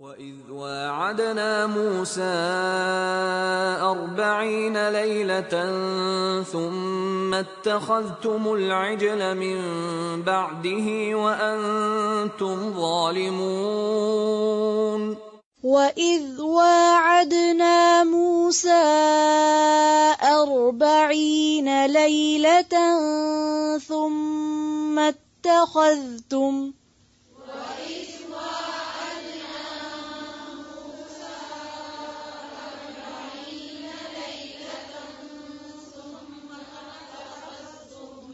وَإِذْ وَاعَدْنَا مُوسَىٰ 40 لَيْلَةً ثُمَّ اتَّخَذْتُمُ الْعِجْلَ مِن بَعْدِهِ وَأَنتُمْ ظَالِمُونَ وَإِذْ وَاعَدْنَا مُوسَىٰ 40 لَيْلَةً ثُمَّ اتَّخَذْتُمْ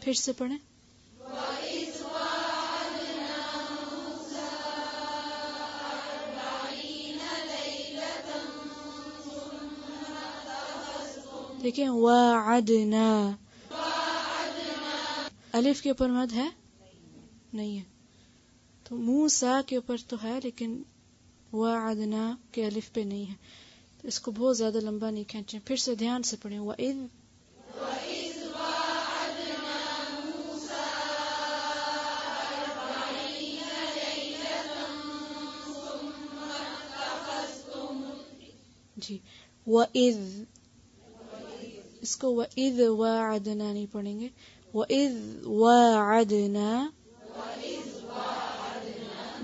پھر سے پڑھیں. دیکھیں وعدنا الف کے اوپر مد ہے نہیں ہے تو موسیٰ کے اوپر تو ہے لیکن وعدنا کے الف پہ نہیں ہے تو اس کو بہت زیادہ لمبا نہیں کھینچیں. پھر سے دھیان سے پڑھیں. وَإِذْ جی وَإِذْ اس کو وَإِذْ وَاعَدْنَا نہیں پڑھیں گے. وَإِذْ وَاعَدْنَا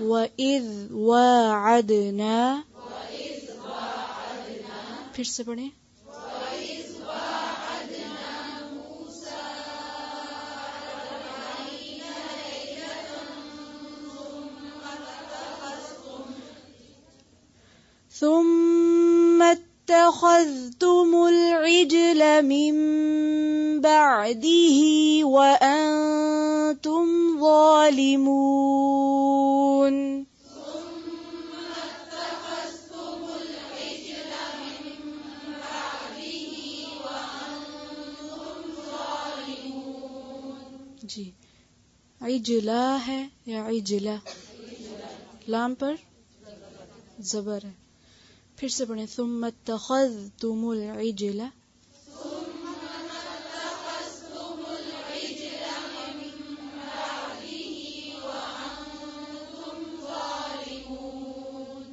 وَإِذْ وَاعَدْنَا پھر سے پڑھیں. ثم اتخذتم العجل من بعده وأنتم ظالمون. جی عجلہ ہے یا عجلہ؟ لام پر زبر ہے. پھر سے پڑھیں. ثم اتخذتم العجل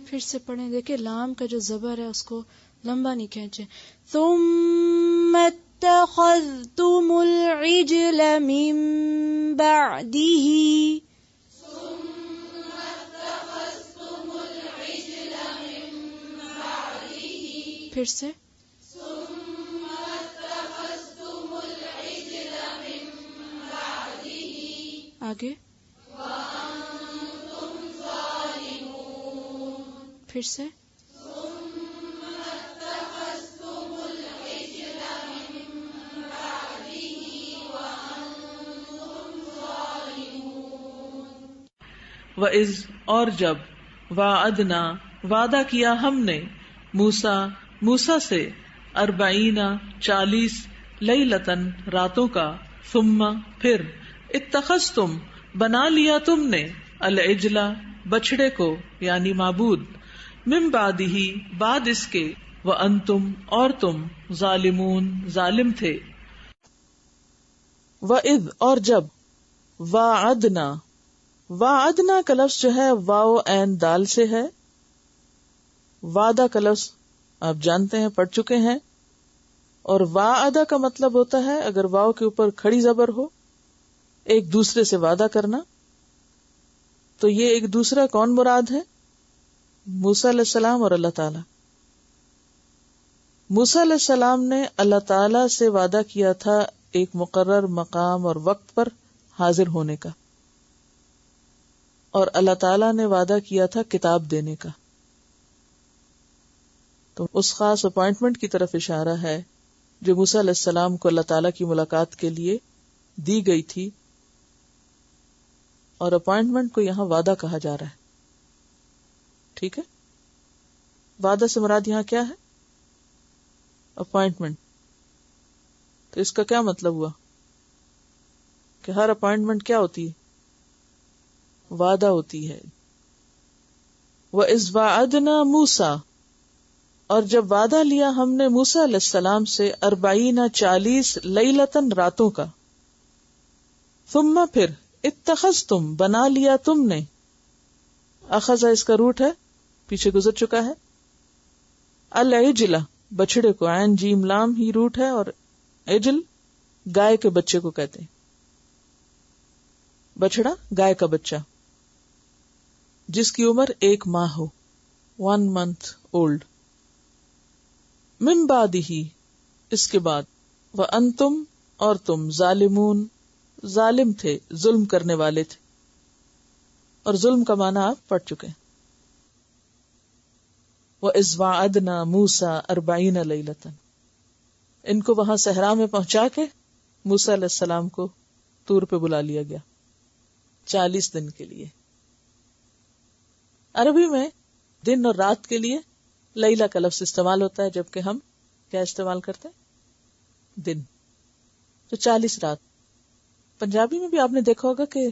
پھر سے پڑھیں. دیکھیں لام کا جو زبر ہے اس کو لمبا نہیں کھینچیں. ثم اتخذتم العجل من بعده پھر سے آگے پھر سے وَإِذْ اور جب وَعَدْنَا وعدہ کیا ہم نے موسیٰ سے 40 لیلتن راتوں کا ثم پھر اتخذتم بنا لیا تم نے العجل بچڑے کو یعنی معبود من بعدہ بعد اس کے وانتم اور تم ظالمون ظالم تھے. وَإِذْ اور جب وعدنا کا لفظ جو ہے واو عین دال سے ہے. وعدہ کا لفظ آپ جانتے ہیں پڑھ چکے ہیں اور وعدہ کا مطلب ہوتا ہے اگر واو کے اوپر کھڑی زبر ہو ایک دوسرے سے وعدہ کرنا. تو یہ ایک دوسرا کون مراد ہے؟ موسیٰ علیہ السلام اور اللہ تعالی. موسیٰ علیہ السلام نے اللہ تعالی سے وعدہ کیا تھا ایک مقرر مقام اور وقت پر حاضر ہونے کا اور اللہ تعالی نے وعدہ کیا تھا کتاب دینے کا. تو اس خاص اپوائنٹمنٹ کی طرف اشارہ ہے جو موسیٰ علیہ السلام کو اللہ تعالیٰ کی ملاقات کے لیے دی گئی تھی اور اپوائنٹمنٹ کو یہاں وعدہ کہا جا رہا ہے. ٹھیک ہے. وعدہ سے مراد یہاں کیا ہے؟ اپوائنٹمنٹ. تو اس کا کیا مطلب ہوا کہ ہر اپوائنٹمنٹ کیا ہوتی ہے؟ وعدہ ہوتی ہے. وَإِذْ وَعَدْنَا مُوسَىٰ اور جب وعدہ لیا ہم نے موسیٰ علیہ السلام سے 40 لیلتن راتوں کا ثم پھر اتخذتم بنا لیا تم نے. اخذ اس کا روٹ ہے پیچھے گزر چکا ہے. العجلہ بچڑے کو، عین جیم لام ہی روٹ ہے، اور عجل گائے کے بچے کو کہتے ہیں. بچڑا گائے کا بچہ جس کی عمر 1 ماہ ہو، 1 month old. من بعدہ اس کے بعد، وانتم اور تم ظالمون ظالم تھے، ظلم کرنے والے تھے. اور ظلم کا معنی آپ پڑھ چکے ہیں. وَإِذْ وَعَدْنَا مُوسَىٰ 40 لَيْلَةً، ان کو وہاں صحرا میں پہنچا کے موسیٰ علیہ السلام کو طور پہ بلا لیا گیا 40 دن کے لیے. عربی میں دن اور رات کے لیے لیلہ کا لفظ استعمال ہوتا ہے، جبکہ ہم کیا استعمال کرتے ہیں؟ دن. تو 40 رات. پنجابی میں بھی آپ نے دیکھا ہوگا کہ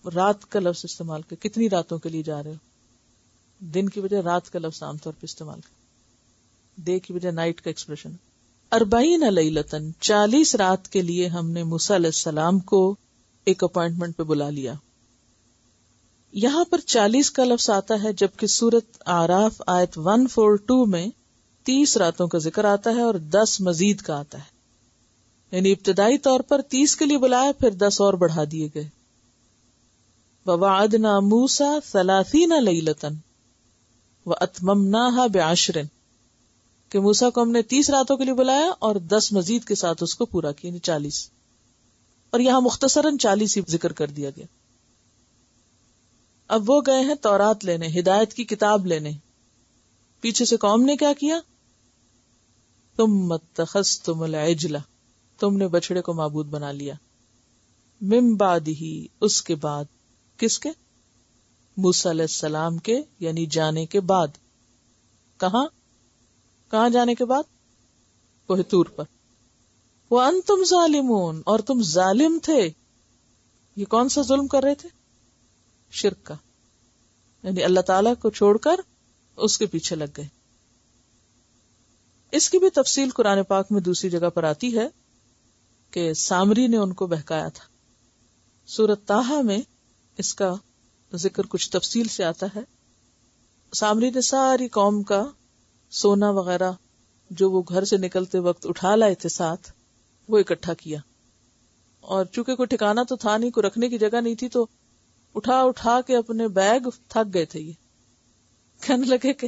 رات کا لفظ استعمال کر، کتنی راتوں کے لیے جا رہے ہو، دن کی بجائے رات کا لفظ عام طور پہ استعمال کر، ڈے کی بجائے نائٹ کا ایکسپریشن. 40 لیلتن 40 رات کے لیے ہم نے موسیٰ علیہ السلام کو ایک اپوائنٹمنٹ پہ بلا لیا. یہاں پر 40 کا لفظ آتا ہے، جبکہ سورۃ اعراف آیت 142 میں 30 راتوں کا ذکر آتا ہے اور 10 مزید کا آتا ہے. یعنی ابتدائی طور پر 30 کے لیے بلایا، پھر 10 اور بڑھا دیے گئے. وَوَعَدْنَا مُوسَىٰ 30 لَيْلَةً وَأَتْمَمْنَاهَا بِعَشْرٍ، کہ موسیٰ کو ہم نے 30 راتوں کے لیے بلایا اور 10 مزید کے ساتھ اس کو پورا کیا، یعنی 40. اور یہاں مختصراً 40 ہی ذکر کر دیا گیا. اب وہ گئے ہیں تورات لینے، ہدایت کی کتاب لینے. پیچھے سے قوم نے کیا کیا؟ تم اتخذتم العجلہ، تم نے بچڑے کو معبود بنا لیا. من بعدہ اس کے بعد، کس کے؟ موسیٰ علیہ السلام کے، یعنی جانے کے بعد. کہاں جانے کے بعد؟ کوہ طور پر. وَأَنْتُمْ ظَالِمُونَ اور تم ظالم تھے. یہ کون سا ظلم کر رہے تھے؟ شرک کا، یعنی اللہ تعالیٰ کو چھوڑ کر اس کے پیچھے لگ گئے. اس کی بھی تفصیل قرآن پاک میں دوسری جگہ پر آتی ہے کہ سامری نے ان کو بہکایا تھا. سورۃ طٰہٰ میں اس کا ذکر کچھ تفصیل سے آتا ہے. سامری نے ساری قوم کا سونا وغیرہ جو وہ گھر سے نکلتے وقت اٹھا لائے تھے ساتھ، وہ اکٹھا کیا. اور چونکہ کوئی ٹھکانہ تو تھا نہیں، کوئی رکھنے کی جگہ نہیں تھی، تو اٹھا کے اپنے بیگ تھک گئے تھے. یہ کہنے لگے کہ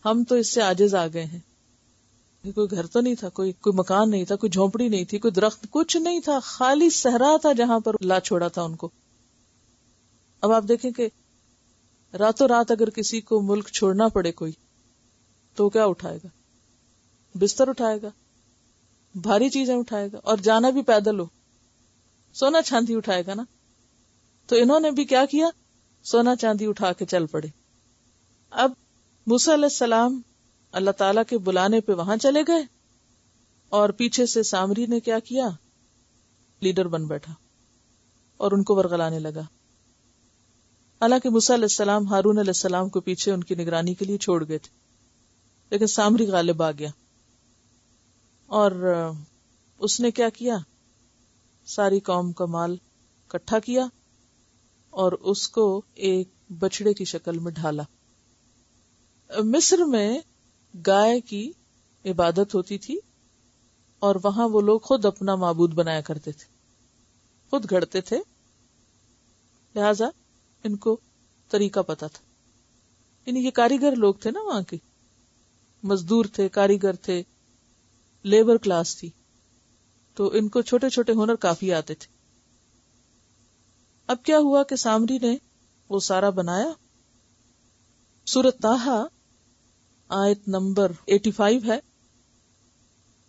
ہم تو اس سے عاجز آ گئے ہیں. کوئی گھر تو نہیں تھا، کوئی مکان نہیں تھا، کوئی جھونپڑی نہیں تھی، کوئی درخت، کچھ نہیں تھا، خالی صحرا تھا جہاں پر لا چھوڑا تھا ان کو. اب آپ دیکھیں کہ راتوں رات اگر کسی کو ملک چھوڑنا پڑے کوئی، تو کیا اٹھائے گا؟ بستر اٹھائے گا، بھاری چیزیں اٹھائے گا، اور جانا بھی پیدل ہو، سونا چاندی اٹھائے گا نا. تو انہوں نے بھی کیا کیا؟ سونا چاندی اٹھا کے چل پڑے. اب موسیٰ علیہ السلام اللہ تعالیٰ کے بلانے پہ وہاں چلے گئے، اور پیچھے سے سامری نے کیا کیا؟ لیڈر بن بیٹھا اور ان کو ورغلانے لگا. حالانکہ موسیٰ علیہ السلام ہارون علیہ السلام کو پیچھے ان کی نگرانی کے لیے چھوڑ گئے تھے، لیکن سامری غالب آ گیا. اور اس نے کیا کیا؟ ساری قوم کا مال اکٹھا کیا اور اس کو ایک بچڑے کی شکل میں ڈھالا. مصر میں گائے کی عبادت ہوتی تھی، اور وہاں وہ لوگ خود اپنا معبود بنایا کرتے تھے، خود گھڑتے تھے، لہذا ان کو طریقہ پتا تھا. یعنی یہ کاریگر لوگ تھے نا، وہاں کے مزدور تھے، کاریگر تھے، لیبر کلاس تھی، تو ان کو چھوٹے چھوٹے ہنر کافی آتے تھے. اب کیا ہوا کہ سامری نے وہ سارا بنایا. سورۃ طٰہٰ آیت نمبر 85 ہے.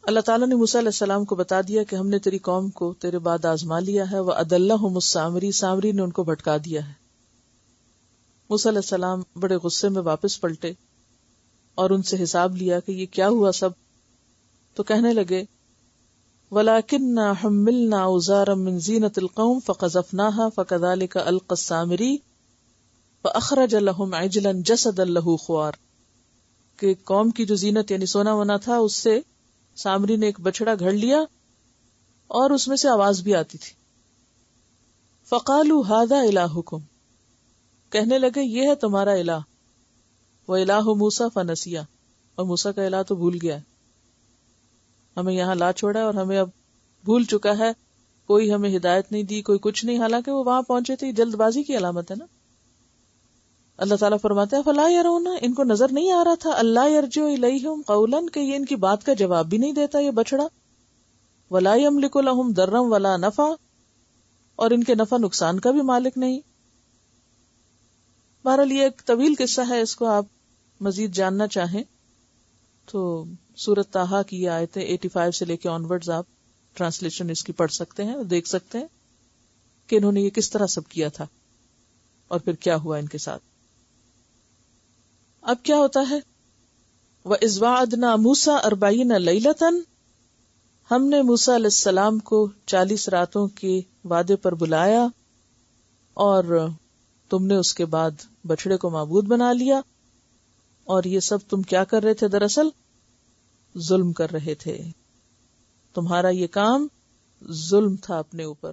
اللہ تعالیٰ نے موسیٰ علیہ السلام کو بتا دیا کہ ہم نے تیری قوم کو تیرے بعد آزما لیا ہے. وَأَضَلَّهُمُ السَّامِرِي، سامری نے ان کو بھٹکا دیا ہے. موسیٰ علیہ السلام بڑے غصے میں واپس پلٹے اور ان سے حساب لیا کہ یہ کیا ہوا سب. تو کہنے لگے وَلَكِنَّا حُمِّلْنَا أَوْزَارًا مِّن زِينَةِ الْقَوْمِ فَقَذَفْنَاهَا فَكَذَلِكَ أَلْقَى السَّامِرِي فَأَخْرَجَ لَهُمْ عِجْلًا جَسَدًا لَهُ خُوَارٌ، کہ قوم کی جو زینت یعنی سونا ونا تھا، اس سے سامری نے ایک بچڑا گھڑ لیا اور اس میں سے آواز بھی آتی تھی. فَقَالُوا هَذَا إِلَٰهُكُمْ، کہنے لگے یہ ہے تمہارا الہ. وَإِلَٰهُ مُوسَىٰ فَنَسِيَ، اور موسیٰ کا الہ تو بھول گیا ہے، ہمیں یہاں لا چھوڑا ہے اور ہمیں اب بھول چکا ہے، کوئی ہمیں ہدایت نہیں دی، کوئی کچھ نہیں، حالانکہ وہ وہاں پہنچے تھے، جلد بازی کی علامت ہے نا۔ اللہ تعالیٰ فرماتے ہیں فَلَا يَرَوْنَ، ان کو نظر نہیں آ رہا تھا، اللہ يَرْجِعُ إِلَيْهِمْ قَوْلًا، کہ یہ ان کی بات کا جواب بھی نہیں دیتا یہ بچڑا، وَلَا يَمْلِكُ لَهُمْ ضَرًّا وَلَا نَفْعًا، اور ان کے نفع نقصان کا بھی مالک نہیں۔ بہرحال یہ ایک طویل قصہ ہے، اس کو آپ مزید جاننا چاہیں تو سورۃ طٰہٰ کی یہ آیتیں 85 سے لے کے آنورڈز آپ ٹرانسلیشن اس کی پڑھ سکتے ہیں اور دیکھ سکتے ہیں کہ انہوں نے یہ کس طرح سب کیا تھا اور پھر کیا ہوا ان کے ساتھ۔ اب کیا ہوتا ہے، وَإِذْ وَعَدْنَا مُوسَىٰ 40 لَيْلَةً، ہم نے موسیٰ علیہ السلام کو 40 راتوں کے وعدے پر بلایا، اور تم نے اس کے بعد بچڑے کو معبود بنا لیا، اور یہ سب تم کیا کر رہے تھے؟ دراصل ظلم کر رہے تھے، تمہارا یہ کام ظلم تھا اپنے اوپر۔